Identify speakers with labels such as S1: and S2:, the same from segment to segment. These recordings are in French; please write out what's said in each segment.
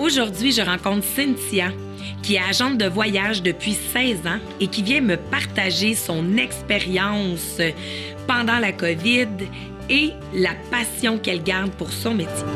S1: Aujourd'hui, je rencontre Cynthia, qui est agente de voyage depuis 16 ans et qui vient me partager son expérience pendant la COVID et la passion qu'elle garde pour son métier.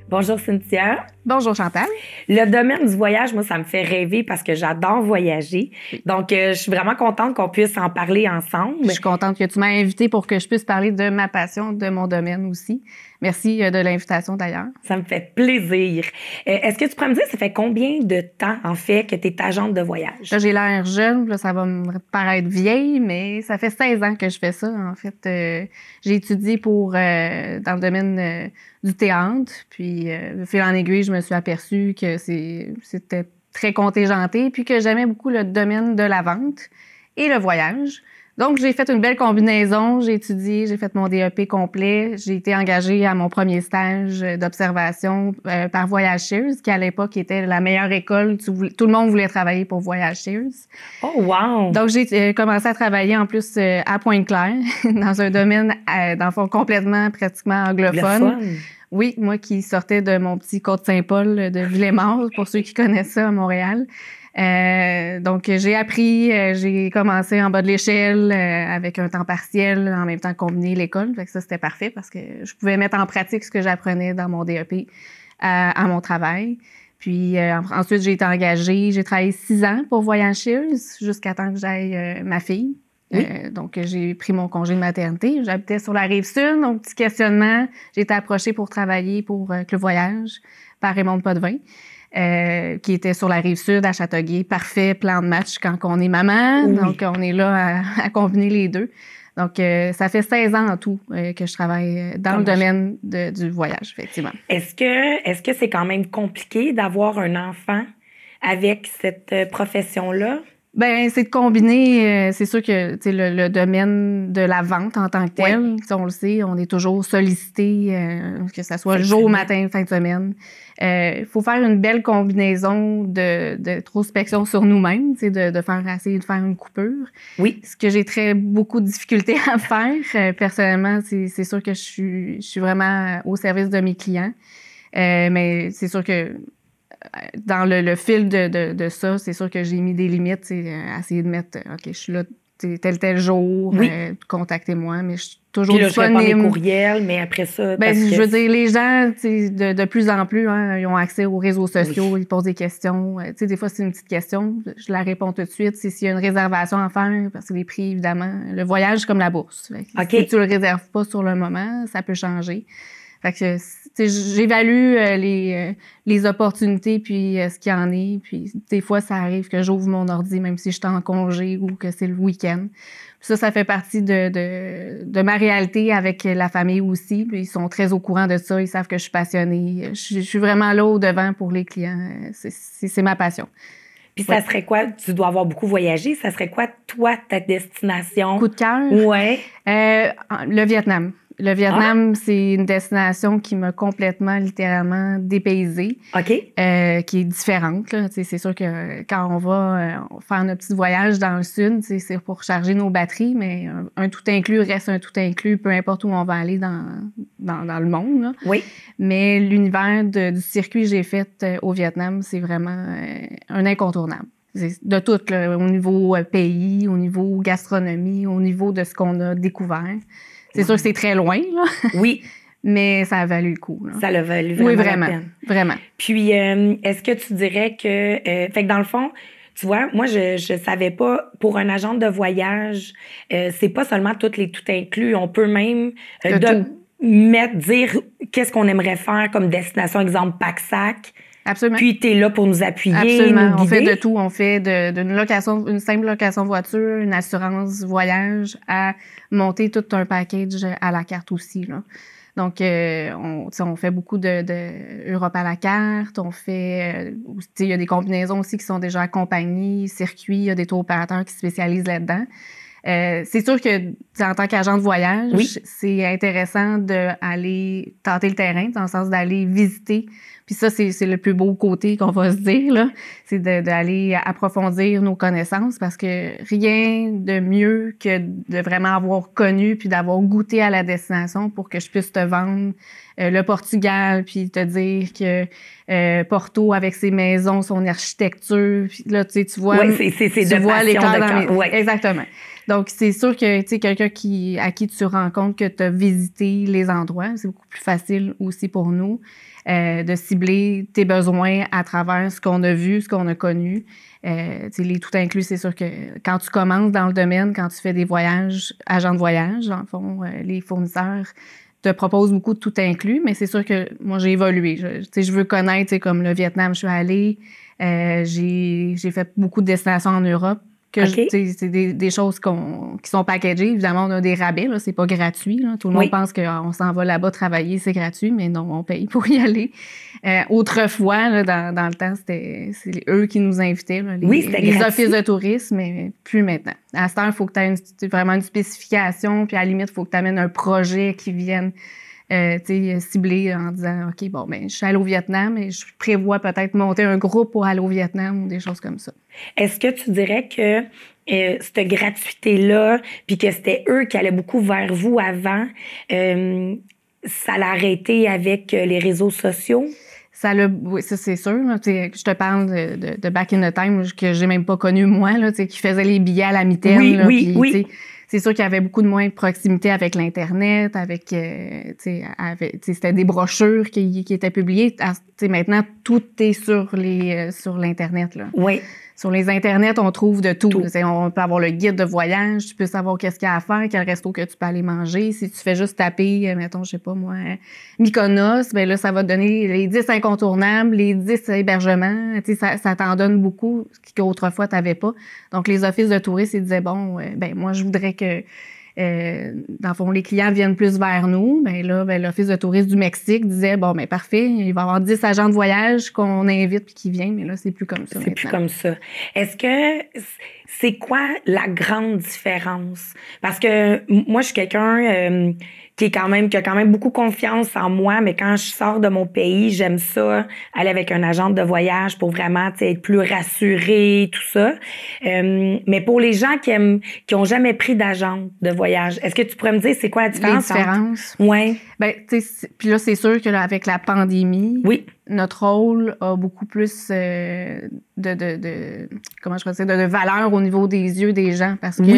S1: Bonjour Cynthia.
S2: Bonjour Chantal.
S1: Le domaine du voyage, moi, ça me fait rêver parce que j'adore voyager. Donc, je suis vraiment contente qu'on puisse en parler ensemble.
S2: Je suis contente que tu m'as invitée pour que je puisse parler de ma passion, de mon domaine aussi. Merci de l'invitation d'ailleurs.
S1: Ça me fait plaisir. Est-ce que tu pourrais me dire, ça fait combien de temps, en fait, que tu es agente de voyage?
S2: Là, j'ai l'air jeune, là, ça va me paraître vieille, mais ça fait 16 ans que je fais ça. En fait, j'ai étudié dans le domaine du théâtre, puis de fil en aiguille, je me suis aperçue que c'était très contingenté, puis que j'aimais beaucoup le domaine de la vente et le voyage. Donc, j'ai fait une belle combinaison. J'ai étudié, j'ai fait mon DEP complet. J'ai été engagée à mon premier stage d'observation par Voyage Shears, qui à l'époque était la meilleure école. Tout le monde voulait travailler pour Voyage Shears.
S1: Oh, wow!
S2: Donc, j'ai commencé à travailler en plus à Pointe-Claire, dans un domaine, dans le fond, pratiquement anglophone. Oui, moi qui sortais de mon petit Côte-Saint-Paul de Villemort, pour ceux qui connaissent ça à Montréal. Donc, j'ai commencé en bas de l'échelle avec un temps partiel, en même temps combiné l'école. Fait que ça, c'était parfait parce que je pouvais mettre en pratique ce que j'apprenais dans mon DEP à mon travail. Puis ensuite, j'ai été engagée. J'ai travaillé 6 ans pour Voyage Shears jusqu'à temps que j'aille ma fille. Oui. Donc, j'ai pris mon congé de maternité. J'habitais sur la Rive-Sud, donc petit questionnement. J'ai été approchée pour travailler pour Club Voyage par Raymond Potvin. Qui était sur la Rive-Sud, à Châteauguay. Parfait plan de match quand on est maman. Oui. Donc, on est là à combiner les deux. Donc, ça fait 16 ans en tout que je travaille dans le domaine du voyage, effectivement.
S1: Est-ce que c'est quand même compliqué d'avoir un enfant avec cette profession-là?
S2: Ben, c'est de combiner, c'est sûr que le domaine de la vente en tant que tel, oui. On le sait, on est toujours sollicité, que ça soit jour, matin, fin de semaine. Faut faire une belle combinaison d'introspection sur nous-mêmes, essayer de faire une coupure.
S1: Oui.
S2: Ce que j'ai beaucoup de difficultés à faire. Personnellement, c'est sûr que je suis vraiment au service de mes clients. Mais c'est sûr que dans le fil de ça, c'est sûr que j'ai mis des limites, essayer de mettre, OK, je suis là tel jour, oui. Contactez-moi, mais je suis toujours disponible.
S1: Je réponds mes courriels, mais après ça...
S2: Je veux dire, les gens, de plus en plus, ils ont accès aux réseaux sociaux, oui. Ils posent des questions. Des fois, c'est une petite question, je la réponds tout de suite. S'il y a une réservation à faire, parce que les prix, évidemment, le voyage, c'est comme la bourse. Okay. Si tu le réserves pas sur le moment, ça peut changer. Fait que j'évalue les opportunités puis ce qu'il y en est. Puis des fois, ça arrive que j'ouvre mon ordi même si je suis en congé ou que c'est le week-end. Puis ça fait partie de ma réalité avec la famille aussi. Puis ils sont très au courant de ça. Ils savent que je suis passionnée. Je suis vraiment là au devant pour les clients. C'est ma passion.
S1: Puis ça serait quoi? Tu dois avoir beaucoup voyagé. Ça serait quoi, toi, ta destination?
S2: Coup de cœur?
S1: Ouais.
S2: Le Vietnam. Le Vietnam, c'est une destination qui m'a complètement, littéralement dépaysée.
S1: OK.
S2: Qui est différente, là. C'est sûr que quand on va faire notre petit voyage dans le sud, c'est pour charger nos batteries, mais un tout inclus reste un tout inclus, peu importe où on va aller dans le monde, là.
S1: Oui.
S2: Mais l'univers du circuit que j'ai fait au Vietnam, c'est vraiment un incontournable. De tout, là, au niveau pays, au niveau gastronomie, au niveau de ce qu'on a découvert. C'est sûr que c'est très loin, là. Oui. Mais ça a valu le coup, là.
S1: Ça l'a valu vraiment,
S2: oui, vraiment,
S1: la peine.
S2: Vraiment.
S1: Puis, est-ce que tu dirais que... fait que dans le fond, tu vois, moi, je savais pas, pour un agent de voyage, c'est pas seulement toutes les tout inclus. On peut même dire qu'est-ce qu'on aimerait faire comme destination, exemple, pack-sac.
S2: Absolument.
S1: Puis, tu es là pour nous appuyer,
S2: absolument.
S1: nous guider.
S2: On fait de tout. On fait une simple location voiture, une assurance voyage, à monter tout un package à la carte aussi, là. Donc, on fait beaucoup de Europe à la carte. On fait, il y a des combinaisons aussi qui sont déjà accompagnées, circuits, il y a des tours opérateurs qui se spécialisent là-dedans. C'est sûr que en tant qu'agent de voyage, c'est intéressant d'aller tenter le terrain, dans le sens d'aller visiter. Puis ça, c'est le plus beau côté qu'on va se dire, là. C'est d'aller approfondir nos connaissances, parce que rien de mieux que de vraiment avoir connu puis d'avoir goûté à la destination pour que je puisse te vendre le Portugal, puis te dire que Porto, avec ses maisons, son architecture, puis là, tu vois,
S1: tu vois l'éclair dans les...
S2: Exactement. Donc, c'est sûr que, tu sais, quelqu'un à qui tu rends compte que tu as visité les endroits, c'est beaucoup plus facile aussi pour nous de cibler tes besoins à travers ce qu'on a vu, ce qu'on a connu. Tu sais, les tout inclus, c'est sûr que quand tu commences dans le domaine, quand tu fais des voyages, agent de voyage, dans le fond, les fournisseurs te proposent beaucoup de tout inclus, mais c'est sûr que moi, j'ai évolué. Je veux connaître, tu sais, comme le Vietnam, je suis allée, j'ai fait beaucoup de destinations en Europe. C'est des choses qui sont packagées. Évidemment, on a des rabais, là, c'est pas gratuit. Là. Tout le monde pense qu'on s'en va là-bas travailler, c'est gratuit, mais non, on paye pour y aller. Autrefois, là, dans le temps, c'est eux qui nous invitaient, là, les offices de tourisme, mais plus maintenant. À cette heure, il faut que tu aies vraiment une spécification, puis à la limite, il faut que tu amènes un projet qui vienne ciblé en disant, OK, bon, ben, je suis allée au Vietnam et je prévois peut-être monter un groupe pour aller au Vietnam ou des choses comme ça.
S1: Est-ce que tu dirais que cette gratuité-là, puis que c'était eux qui allaient beaucoup vers vous avant, ça l'a arrêté avec les réseaux sociaux?
S2: Oui, ça c'est sûr. Là. Je te parle de back in the time que j'ai même pas connu moi, là, qui faisait les billets à la mitaine.
S1: Oui.
S2: C'est sûr qu'il y avait beaucoup de moins de proximité avec l'Internet, c'était des brochures qui étaient publiées. Maintenant, tout est sur l'Internet, là.
S1: Oui.
S2: Sur les Internets, on trouve de tout. On peut avoir le guide de voyage, tu peux savoir qu'est-ce qu'il y a à faire, quel resto que tu peux aller manger. Si tu fais juste taper, mettons, je sais pas moi, Mykonos, ben là, ça va te donner les 10 incontournables, les 10 hébergements. Ça t'en donne beaucoup qu'autrefois, tu n'avais pas. Donc, les offices de tourisme, ils disaient, bon, moi, je voudrais que dans le fond, les clients viennent plus vers nous. L'Office de tourisme du Mexique disait, bon, parfait, il va y avoir 10 agents de voyage qu'on invite puis qui viennent, mais là, c'est plus comme ça.
S1: C'est plus comme ça. Est-ce que c'est quoi la grande différence? Parce que moi, je suis quelqu'un qui a quand même beaucoup confiance en moi, mais quand je sors de mon pays, j'aime ça, aller avec un agent de voyage pour vraiment être plus rassurée, tout ça. Mais pour les gens qui ont jamais pris d'agent de voyage, est-ce que tu pourrais me dire c'est quoi la différence?
S2: Les différences?
S1: Oui.
S2: Puis là, c'est sûr que là, avec la pandémie, notre rôle a beaucoup plus comment je pourrais dire, de valeur au niveau des yeux des gens, parce que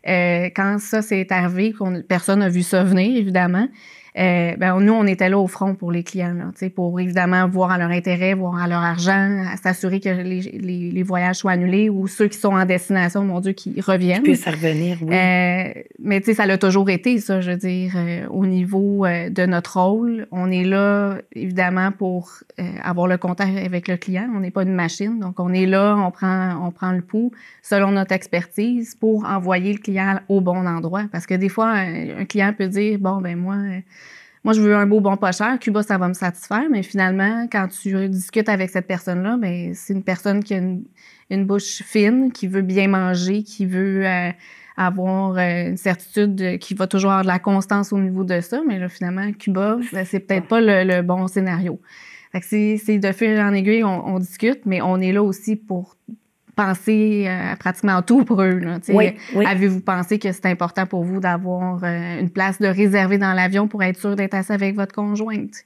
S2: quand ça s'est arrivé, personne n'a vu ça venir, évidemment, nous, on était là au front pour les clients, là, pour évidemment voir à leur intérêt, voir à leur argent, à s'assurer que les voyages soient annulés ou ceux qui sont en destination, mon Dieu, qui reviennent.
S1: Qui puissent revenir, oui.
S2: Mais ça l'a toujours été, ça, je veux dire, au niveau de notre rôle. On est là, évidemment, pour avoir le contact avec le client. On n'est pas une machine, donc on est là, on prend le pouls selon notre expertise pour envoyer le client au bon endroit. Parce que des fois, un client peut dire, bon, moi, je veux un beau bon pas cher. Cuba, ça va me satisfaire. Mais finalement, quand tu discutes avec cette personne-là, c'est une personne qui a une bouche fine, qui veut bien manger, qui veut avoir une certitude qui va toujours avoir de la constance au niveau de ça. Mais là, finalement, Cuba, c'est peut-être pas le bon scénario. Fait que c'est de fil en aiguille, on discute, mais on est là aussi pour penser à pratiquement tout pour eux. Là, Avez-vous pensé que c'est important pour vous d'avoir une place de réservée dans l'avion pour être sûr d'être assis avec votre conjointe?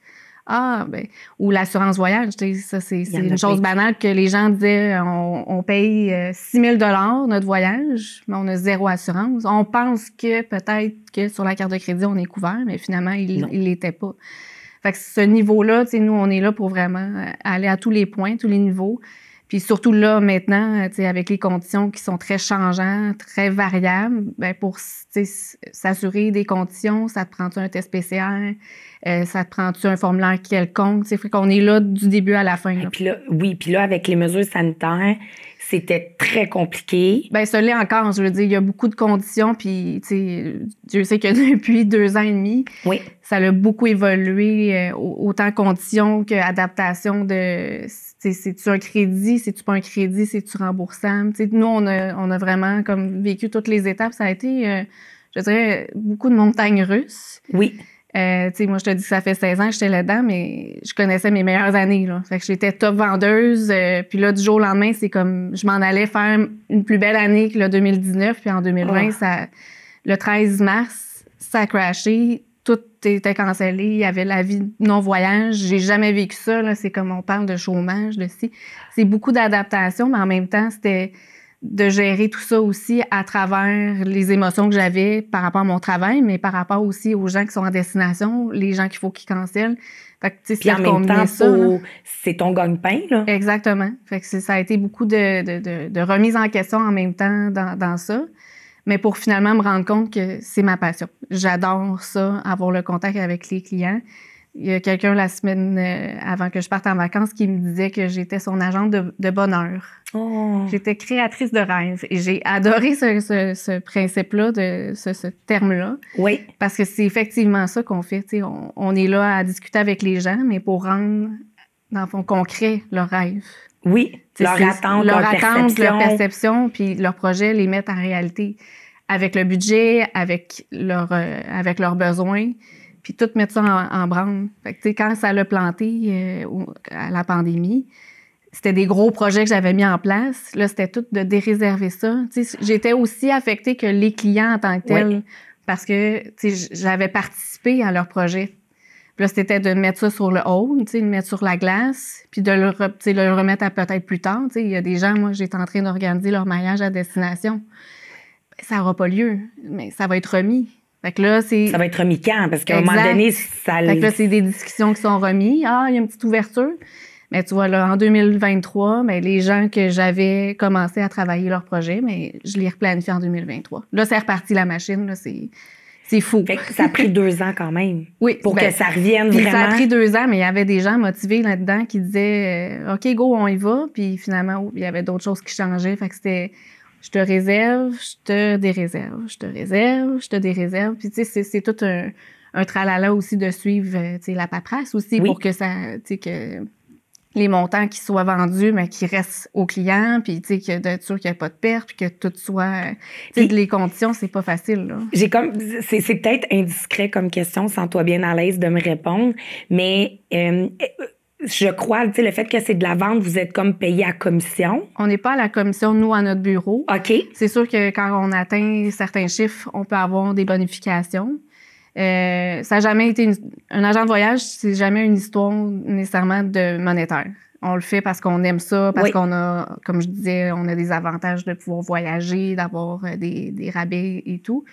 S2: Ou l'assurance voyage, ça c'est une chose banale que les gens disaient, on paye 6 000 $ notre voyage, mais on a 0 assurance. On pense que peut-être que sur la carte de crédit, on est couvert, mais finalement, il l'était pas. Fait que ce niveau-là, nous, on est là pour vraiment aller à tous les points, tous les niveaux. Puis surtout là, maintenant, avec les conditions qui sont très changeantes, très variables, pour s'assurer des conditions, ça te prend-tu un test PCR, ça te prend-tu un formulaire quelconque, fait qu'on est là du début à la fin.
S1: Puis là, puis là, avec les mesures sanitaires, c'était très compliqué.
S2: Bien, ça l'est encore. Je veux dire, il y a beaucoup de conditions, puis, tu sais, Dieu sait que depuis 2 ans et demi,
S1: oui.
S2: ça a beaucoup évolué, autant conditions qu'adaptation de, c'est-tu un crédit, c'est-tu pas un crédit, c'est-tu remboursable. Tu sais, nous, on a vraiment comme vécu toutes les étapes. Ça a été, je dirais, beaucoup de montagnes russes.
S1: Oui.
S2: Tu sais, moi, je te dis que ça fait 16 ans que j'étais là-dedans, mais je connaissais mes meilleures années, là. Fait que j'étais top vendeuse. Puis là, du jour au lendemain, c'est comme, je m'en allais faire une plus belle année que le 2019. Puis en 2020, le 13 mars, ça a crashé. Tout était cancellé. Il y avait la vie non-voyage. J'ai jamais vécu ça, là. C'est comme on parle de chômage, de si. C'est beaucoup d'adaptation, mais en même temps, c'était de gérer tout ça aussi à travers les émotions que j'avais par rapport à mon travail, mais par rapport aussi aux gens qui sont en destination, les gens qu'il faut qu'ils cancellent. Fait que, tu sais,
S1: puis en même temps, c'est ton gagne-pain, là.
S2: Exactement. Fait que ça a été beaucoup de remise en question en même temps dans ça, mais pour finalement me rendre compte que c'est ma passion. J'adore ça, avoir le contact avec les clients. Il y a quelqu'un la semaine avant que je parte en vacances qui me disait que j'étais son agente de bonheur.
S1: Oh.
S2: J'étais créatrice de rêves. Et j'ai adoré ce principe-là, ce terme-là.
S1: Oui.
S2: Parce que c'est effectivement ça qu'on fait. On est là à discuter avec les gens, mais pour rendre, dans le fond, concret leurs rêves.
S1: Oui, leur attente,
S2: leur perception, puis leur projet, les mettre en réalité avec le budget, avec leurs besoins. Puis tout mettre ça en branle. Fait que, tu sais, quand ça l'a planté à la pandémie, c'était des gros projets que j'avais mis en place. Là, c'était tout de déréserver ça. Tu sais, j'étais aussi affectée que les clients en tant que tels, parce que, tu sais, j'avais participé à leur projet. Puis là, c'était de mettre ça sur le haut, tu sais, de le mettre sur la glace, puis de le remettre à peut-être plus tard. Tu sais, il y a des gens, moi, j'étais en train d'organiser leur mariage à destination. Ça n'aura pas lieu, mais ça va être remis. Fait que là,
S1: ça va être remis quand? Parce qu'à un moment donné, ça...
S2: Fait que là, c'est des discussions qui sont remises. Ah, il y a une petite ouverture. Mais tu vois, là, en 2023, mais les gens que j'avais commencé à travailler leur projet, mais je les replanifié en 2023. Là, c'est reparti la machine. Là, c'est fou.
S1: Fait que ça a pris 2 ans quand même.
S2: Oui.
S1: Pour que ça revienne vraiment.
S2: Ça a pris 2 ans, mais il y avait des gens motivés là-dedans qui disaient OK, go, on y va. Puis finalement, il y avait d'autres choses qui changeaient. Fait que c'était je te réserve, je te déréserve, je te réserve, je te déréserve. Puis tu sais, c'est tout un tralala aussi de suivre tu sais, la paperasse aussi pour que ça, tu sais, que les montants qui soient vendus, mais qui restent aux clients, puis tu sais, d'être sûr qu'il n'y ait pas de perte, puis que tout soit... Tu sais, les conditions, c'est pas facile, là.
S1: C'est peut-être indiscret comme question, sens-toi bien à l'aise de me répondre, mais je crois, tu sais, le fait que c'est de la vente, vous êtes comme payé à commission.
S2: On n'est pas à la commission, nous, à notre bureau.
S1: OK.
S2: C'est sûr que quand on atteint certains chiffres, on peut avoir des bonifications. Ça n'a jamais été un agent de voyage, c'est jamais une histoire nécessairement de monétaire. On le fait parce qu'on aime ça, parce qu'on a, comme je disais, on a des avantages de pouvoir voyager, d'avoir des rabais et tout.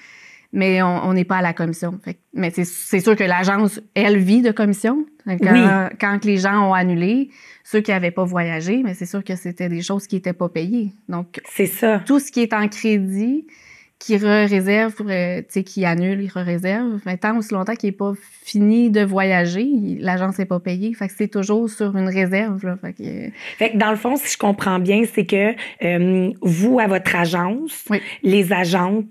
S2: Mais on n'est pas à la commission. Mais c'est sûr que l'agence, elle, vit de commission. Quand les gens ont annulé, ceux qui n'avaient pas voyagé, mais c'est sûr que c'était des choses qui n'étaient pas payées. Donc,
S1: c'est ça.
S2: Tout ce qui est en crédit, qui réserve, tu sais, qui annule, il réserve. Mais tant aussi longtemps qu'il n'est pas fini de voyager, l'agence n'est pas payée. Fait que c'est toujours sur une réserve, là.
S1: Fait que dans le fond, si je comprends bien, c'est que vous, à votre agence, les agents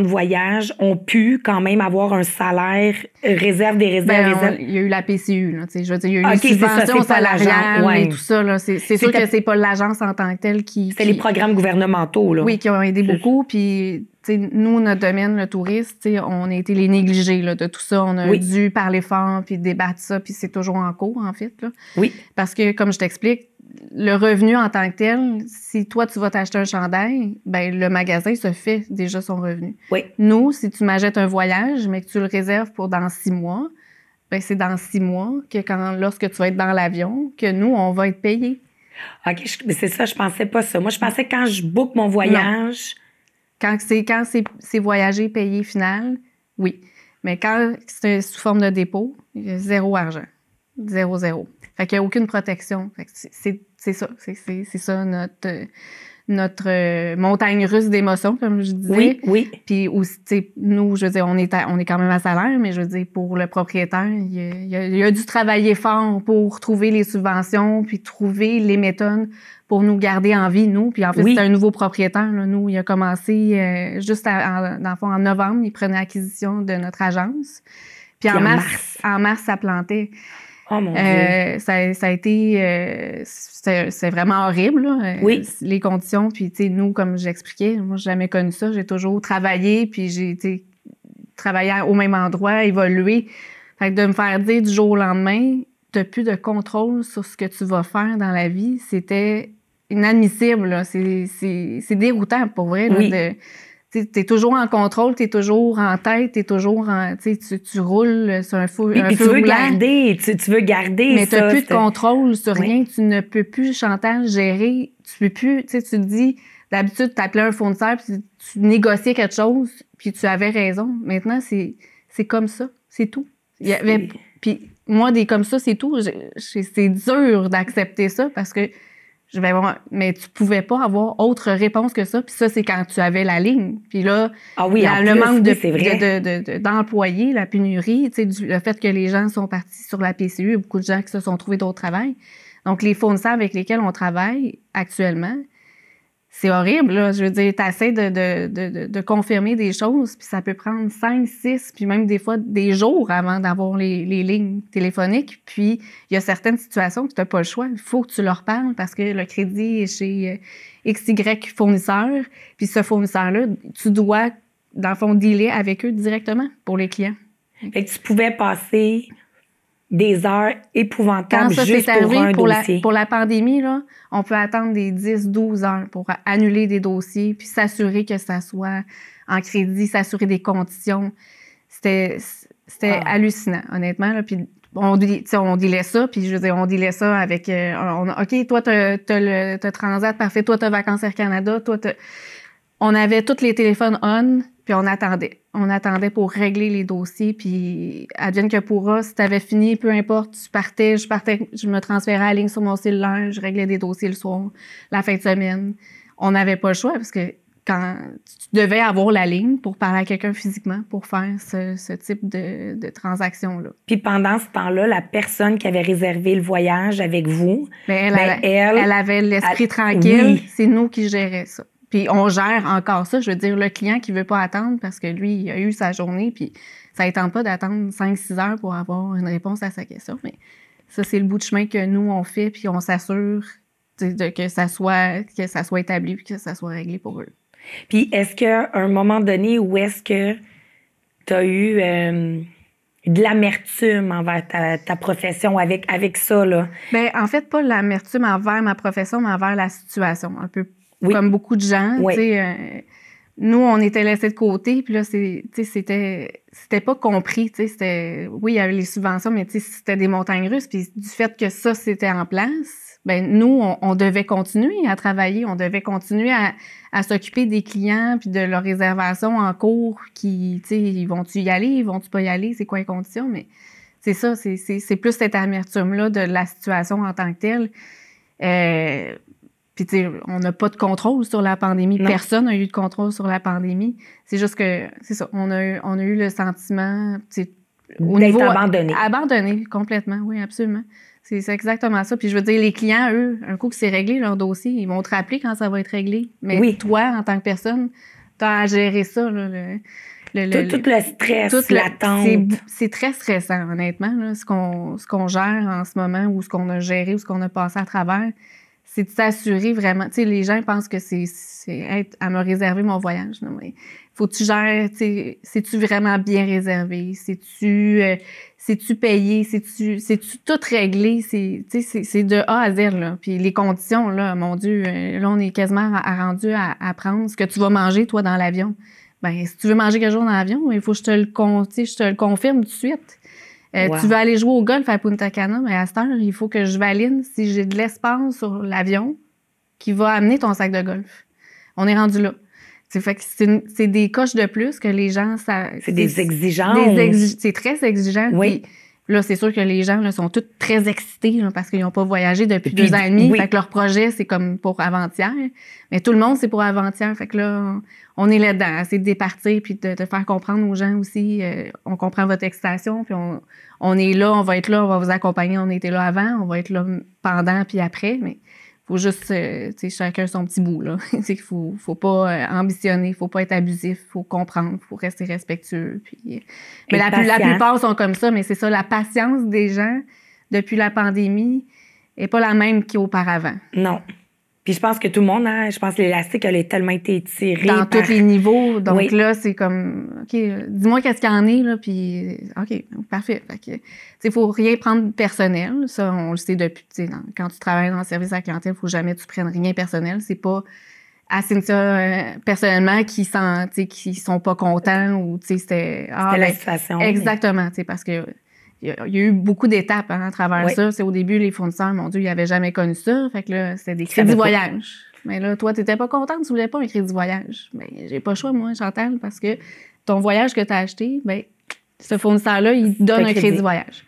S1: de voyage ont pu quand même avoir un salaire réserve des réserves.
S2: Il y a eu la PCU, là, je veux dire, il y a eu une subvention salariale et tout ça. Là, c'est sûr que c'est pas l'agence en tant que telle qui...
S1: C'est les programmes gouvernementaux, là.
S2: Oui, qui ont aidé beaucoup. Puis, nous, notre domaine, le tourisme, on a été les négligés là, de tout ça. On a dû parler fort puis débattre ça, puis c'est toujours en cours, en fait. Là.
S1: Oui.
S2: Parce que, comme je t'explique, le revenu en tant que tel, si toi, tu vas t'acheter un chandail, ben le magasin se fait déjà son revenu.
S1: Oui.
S2: Nous, si tu m'achètes un voyage, mais que tu le réserves pour dans 6 mois, ben c'est dans 6 mois que lorsque tu vas être dans l'avion, que nous, on va être payés.
S1: OK, c'est ça, je pensais pas ça. Moi, je pensais que quand je book mon voyage...
S2: Non. Quand c'est voyager payé final, oui. Mais quand c'est sous forme de dépôt, il y a 0 argent. 0. Fait qu'il n'y a aucune protection. Fait que c'est ça. C'est ça notre montagne russe d'émotions, comme je disais.
S1: Oui, oui.
S2: Puis aussi, tu sais, nous, je veux dire, on est quand même à salaire, mais je veux dire, pour le propriétaire, il a dû travailler fort pour trouver les subventions, puis trouver les méthodes pour nous garder en vie, nous. Puis en fait, c'est un nouveau propriétaire, là. Nous, il a commencé juste dans le fond, en novembre, il prenait acquisition de notre agence. Puis en mars, ça plantait.
S1: Oh mon Dieu.
S2: Ça a été... c'est vraiment horrible, là, les conditions. Puis, tu sais, nous, comme j'expliquais, moi, j'ai jamais connu ça. J'ai toujours travaillé, puis j'ai travaillé au même endroit, évolué. Fait que de me faire dire du jour au lendemain, t'as plus de contrôle sur ce que tu vas faire dans la vie, c'était inadmissible, là. C'est déroutant, pour vrai, là, t'es toujours en contrôle, t'es toujours en tête, t'es toujours en... Tu roules sur un feu
S1: tu veux garder, tu veux garder
S2: mais
S1: ça.
S2: Mais t'as plus de contrôle sur rien, tu ne peux plus chantage, gérer, tu peux plus... Tu te dis, d'habitude, t'appelais un fournisseur, puis tu négociais quelque chose, puis tu avais raison. Maintenant, c'est comme ça, c'est tout. Puis moi, des comme ça, c'est tout. C'est dur d'accepter ça, parce que je vais voir, mais tu pouvais pas avoir autre réponse que ça. Puis ça, c'est quand tu avais la ligne. Puis là, le manque d'employés, la pénurie, le fait que les gens sont partis sur la PCU, il y a beaucoup de gens qui se sont trouvés d'autres travail. Donc, les fournisseurs avec lesquels on travaille actuellement, c'est horrible, là. Je veux dire, t'essaies de confirmer des choses, puis ça peut prendre 5, 6, puis même des fois des jours avant d'avoir les lignes téléphoniques. Puis, il y a certaines situations que tu n'as pas le choix. Il faut que tu leur parles parce que le crédit est chez XY fournisseur. Puis, ce fournisseur-là, tu dois, dans le fond, dealer avec eux directement pour les clients.
S1: Fait que tu pouvais passer des heures épouvantables juste pour un dossier.
S2: Pour la pandémie, là, on peut attendre des 10-12 heures pour annuler des dossiers puis s'assurer que ça soit en crédit, s'assurer des conditions. C'était hallucinant, honnêtement. Là. Puis on dealait ça, puis je veux dire, on dealait ça avec... OK, toi, t'as Transat, parfait. Toi, t'as Vacances Air Canada. Toi, on avait tous les téléphones on, puis on attendait. On attendait pour régler les dossiers, puis advienne que pourra, si t'avais fini, peu importe, je partais, je me transférais à la ligne sur mon cellulaire, je réglais des dossiers le soir, la fin de semaine. On n'avait pas le choix, parce que quand tu devais avoir la ligne pour parler à quelqu'un physiquement, pour faire ce type de transaction-là.
S1: Puis pendant ce temps-là, la personne qui avait réservé le voyage avec vous,
S2: elle avait l'esprit tranquille, oui. C'est nous qui gérait ça. Puis on gère encore ça. Je veux dire, le client qui veut pas attendre parce que lui, il a eu sa journée, puis ça ne tente pas d'attendre 5-6 heures pour avoir une réponse à sa question. Mais ça, c'est le bout de chemin que nous, on fait, puis on s'assure que ça soit établi puis que ça soit réglé pour eux.
S1: Puis est-ce qu'à un moment donné, où est-ce que tu as eu de l'amertume envers ta profession avec ça, là?
S2: Bien, en fait, pas l'amertume envers ma profession, mais envers la situation, un peu. Oui. Comme beaucoup de gens, oui. Nous, on était laissés de côté, puis là, c'était pas compris, oui, il y avait les subventions, mais c'était des montagnes russes, puis du fait que ça, c'était en place, ben nous, on devait continuer à travailler, on devait continuer à s'occuper des clients, puis de leurs réservations en cours, ils vont-tu y aller, ils vont-tu pas y aller, c'est quoi les conditions, mais c'est ça, c'est plus cette amertume-là de la situation en tant que telle. Puis, tu sais, on n'a pas de contrôle sur la pandémie. Non. Personne n'a eu de contrôle sur la pandémie. C'est juste que, c'est ça, on a eu le sentiment...
S1: D'être abandonné.
S2: Abandonné, complètement, oui, absolument. C'est exactement ça. Puis, je veux dire, les clients, eux, un coup que c'est réglé, leur dossier, ils vont te rappeler quand ça va être réglé. Mais oui. Toi, en tant que personne, tu as à gérer ça, là,
S1: tout le stress, l'attente.
S2: C'est très stressant, honnêtement, là, ce qu'on gère en ce moment ou ce qu'on a géré ou ce qu'on a passé à travers. C'est de s'assurer vraiment. Tu sais, les gens pensent que c'est être à me réserver mon voyage. Non, mais faut que tu gères, tu sais, c'est-tu vraiment bien réservé? C'est-tu payé? C'est-tu tout réglé? C'est de A à Z, là. Puis les conditions, là, mon Dieu, là, on est quasiment rendu à prendre ce que tu vas manger, toi, dans l'avion. Ben, si tu veux manger quelque chose dans l'avion, il faut que je te le confirme tout de suite. Wow. Tu veux aller jouer au golf à Punta Cana, mais à cette heure, il faut que je valide si j'ai de l'espace sur l'avion qui va amener ton sac de golf. On est rendu là. Fait que c'est des coches de plus que les gens...
S1: C'est des exigences.
S2: C'est très exigeant.
S1: Oui.
S2: Là, c'est sûr que les gens là, sont tous très excités là, parce qu'ils n'ont pas voyagé depuis 2 ans et demi. Fait que leur projet, c'est comme pour avant-hier. Mais tout le monde, c'est pour avant-hier. Fait que là, on est là-dedans, essayer de départir puis de faire comprendre aux gens aussi. On comprend votre excitation, puis on est là, on va être là, on va vous accompagner. On était là avant, on va être là pendant puis après. Mais il faut juste, tu sais, chacun son petit bout, là. Il faut pas ambitionner, il faut pas être abusif, il faut comprendre, il faut rester respectueux. Puis, mais la plupart sont comme ça, mais c'est ça, la patience des gens depuis la pandémie est pas la même qu'auparavant.
S1: Non. Puis je pense que tout le monde, hein, je pense que l'élastique, elle a tellement été étiré.
S2: Dans tous les niveaux. Donc là, c'est comme, OK, dis-moi qu'est-ce qu'il y en est, là, puis OK, parfait. Fait que, il faut rien prendre personnel. Ça, on le sait depuis, quand tu travailles dans le service à la clientèle, il faut jamais que tu prennes rien personnel. C'est pas à Cynthia, personnellement, qui sont pas contents ou, c'était
S1: la situation.
S2: Exactement, parce que il y a eu beaucoup d'étapes à travers ça. C'est au début, les fournisseurs, mon Dieu, ils n'avaient jamais connu ça. Fait que là, c'était des crédits voyage. Mais là, toi, tu n'étais pas contente, tu voulais pas un crédit voyage. Mais j'ai pas le choix, moi, Chantal, parce que ton voyage que tu as acheté, ben, ce fournisseur-là, il te donne un crédit voyage.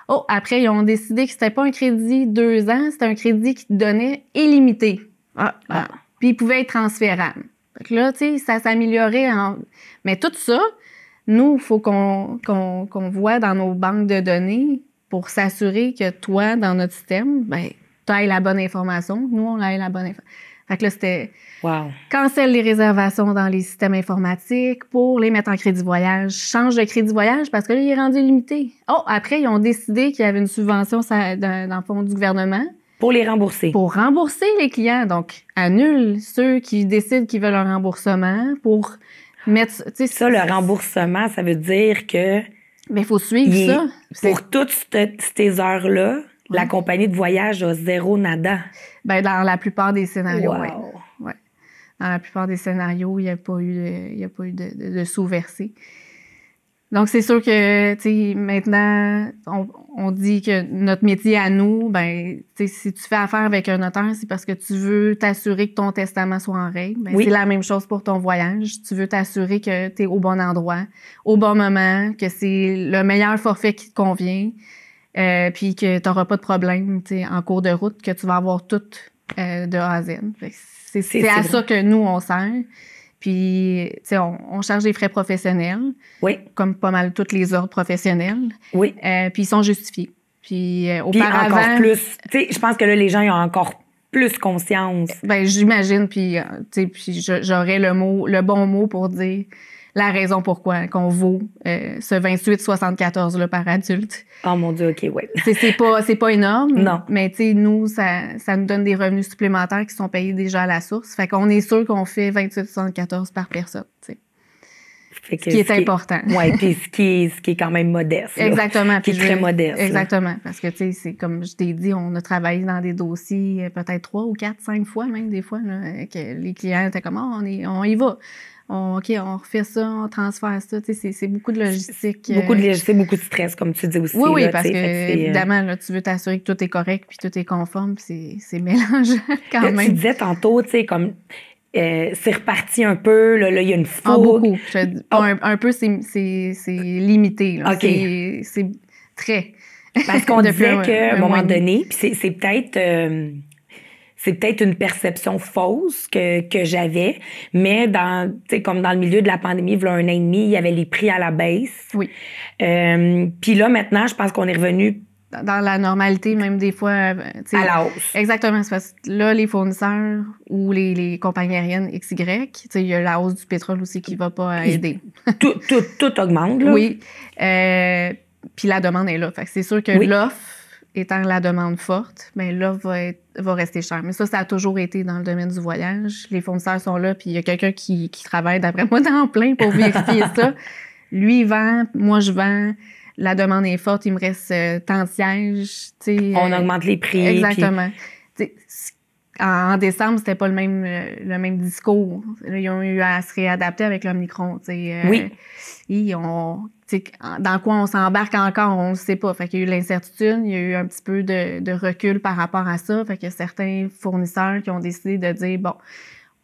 S2: Oh, après, ils ont décidé que c'était pas un crédit 2 ans, c'était un crédit qui te donnait illimité. Puis il pouvait être transférable. Fait que là, tu sais, ça s'améliorait. Mais tout ça, nous, il faut qu'on voit dans nos banques de données pour s'assurer que toi, dans notre système, ben, tu ailles la bonne information. Nous, on aille la bonne information. Fait que là, c'était cancelle les réservations dans les systèmes informatiques pour les mettre en crédit voyage. Change de crédit voyage parce que là, il est rendu limité. Oh, après, ils ont décidé qu'il y avait une subvention dans le fond du gouvernement.
S1: Pour les rembourser.
S2: Pour rembourser les clients. Donc, annule ceux qui décident qu'ils veulent un remboursement pour mettre...
S1: Ça, le remboursement, ça veut dire que...
S2: Mais il faut suivre ça.
S1: Pour toutes ces heures-là, la compagnie de voyage a zéro nada.
S2: Ben, dans la plupart des scénarios,
S1: wow.
S2: Ouais. Dans la plupart des scénarios, il n'y a pas eu de sous-versé. Donc, c'est sûr que, tu sais, maintenant, on dit que notre métier à nous, ben, tu sais, si tu fais affaire avec un notaire, c'est parce que tu veux t'assurer que ton testament soit en règle. Ben, c'est la même chose pour ton voyage. Tu veux t'assurer que tu es au bon endroit, au bon moment, que c'est le meilleur forfait qui te convient, puis que tu n'auras pas de problème, tu sais, en cours de route, que tu vas avoir tout de A à Z. C'est à ça que nous, on sert. Puis, tu sais, on charge des frais professionnels, comme pas mal tous les ordres professionnels.
S1: Oui.
S2: Puis, ils sont justifiés. Puis, auparavant...
S1: encore plus, tu sais, je pense que là, les gens ils ont encore plus conscience.
S2: Ben, j'imagine, puis, tu sais, j'aurais le bon mot pour dire la raison pourquoi qu'on vaut ce 28,74 là par adulte.
S1: Oh mon Dieu, OK, ouais.
S2: C'est pas énorme.
S1: Non.
S2: Mais tu sais, nous, ça nous donne des revenus supplémentaires qui sont payés déjà à la source. Fait qu'on est sûr qu'on fait 28,74 par personne, tu sais. Ce qui est important.
S1: Oui, puis ce qui est quand même modeste. Là.
S2: Exactement.
S1: Qui est très modeste.
S2: Exactement. Là. Parce que, tu sais, c'est comme je t'ai dit, on a travaillé dans des dossiers peut-être 3 ou 4, 5 fois même des fois, là, que les clients étaient comme, on y va. OK, on refait ça, on transfère ça. Tu sais, c'est beaucoup de logistique.
S1: Beaucoup de logistique, beaucoup de stress, comme tu dis aussi.
S2: Oui,
S1: là,
S2: parce que évidemment, là, tu veux t'assurer que tout est correct puis tout est conforme, puis c'est mélangeant quand même.
S1: Tu disais tantôt, tu sais, comme c'est reparti un peu, là, il y a une fougue.
S2: Beaucoup. Un peu, c'est limité. Là.
S1: OK.
S2: C'est très.
S1: Parce qu'on disait qu'à un moment donné, puis c'est peut-être une perception fausse que j'avais, mais comme dans le milieu de la pandémie, il y a 1 an et demi, il y avait les prix à la baisse.
S2: Oui.
S1: Puis là, maintenant, je pense qu'on est revenu...
S2: Dans la normalité, même des fois... à
S1: la hausse.
S2: Exactement. C'est parce que là, les fournisseurs ou les compagnies aériennes XY, il y a la hausse du pétrole aussi qui ne va pas aider.
S1: Tout augmente, là.
S2: Oui. Puis la demande est là. Fait que c'est sûr que l'offre, étant la demande forte, bien là, va rester cher. Mais ça a toujours été dans le domaine du voyage. Les fournisseurs sont là, puis il y a quelqu'un qui travaille, d'après moi, dans plein pour vérifier ça. Lui, il vend, moi, je vends. La demande est forte, il me reste tant de sièges.
S1: On augmente les prix.
S2: Exactement. En décembre, c'était pas le même discours. Ils ont eu à se réadapter avec l'Omicron.
S1: Oui.
S2: Dans quoi on s'embarque encore, on ne sait pas. Fait qu'il y a eu l'incertitude, il y a eu un petit peu de recul par rapport à ça. Fait qu'il y a certains fournisseurs qui ont décidé de dire, bon,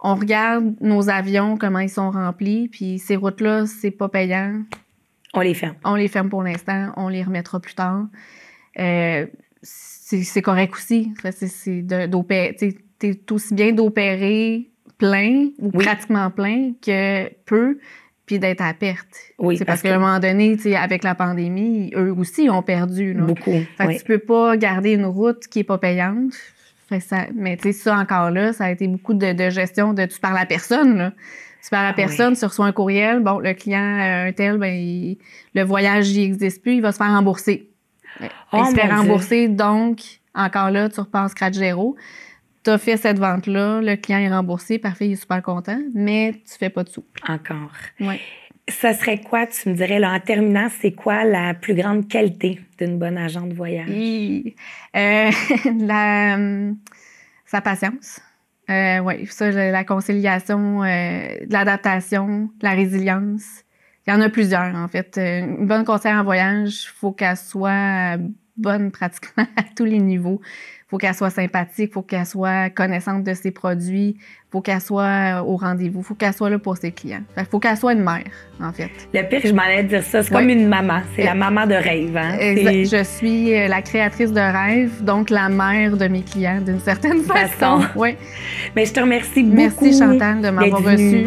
S2: on regarde nos avions, comment ils sont remplis, puis ces routes-là, c'est pas payant.
S1: On les ferme.
S2: On les ferme pour l'instant, on les remettra plus tard. C'est correct aussi. T'es aussi bien d'opérer plein ou pratiquement plein que peu, puis d'être à perte.
S1: Oui,
S2: parce qu'à un moment donné, avec la pandémie, eux aussi ont perdu. Là.
S1: Beaucoup.
S2: Fait que tu peux pas garder une route qui est pas payante. Mais tu sais, ça encore là, ça a été beaucoup de gestion de tu parles à personne, là. Tu parles à personne, tu reçois un courriel, bon, le client un tel, le voyage n'y existe plus, il va se faire rembourser. Il se fait rembourser, donc, encore là, tu repars scratch zéro. Tu as fait cette vente-là, le client est remboursé, parfait, il est super content, mais tu fais pas de sous.
S1: Encore.
S2: Oui.
S1: Ça serait quoi, tu me dirais, là, en terminant, c'est quoi la plus grande qualité d'une bonne agent de voyage?
S2: Sa patience. Oui, ça, la conciliation, l'adaptation, la résilience. Il y en a plusieurs, en fait. Une bonne conseillère en voyage, il faut qu'elle soit bonne pratiquement à tous les niveaux. Il faut qu'elle soit sympathique, il faut qu'elle soit connaissante de ses produits, il faut qu'elle soit au rendez-vous, il faut qu'elle soit là pour ses clients. Il faut qu'elle soit une mère, en fait.
S1: Le pire, je m'en allais dire ça, c'est comme une maman. C'est la maman de rêve. Hein?
S2: Exact. Je suis la créatrice de rêve, donc la mère de mes clients, d'une certaine façon. Oui.
S1: Mais je te remercie beaucoup.
S2: Merci, Chantal, de m'avoir reçue.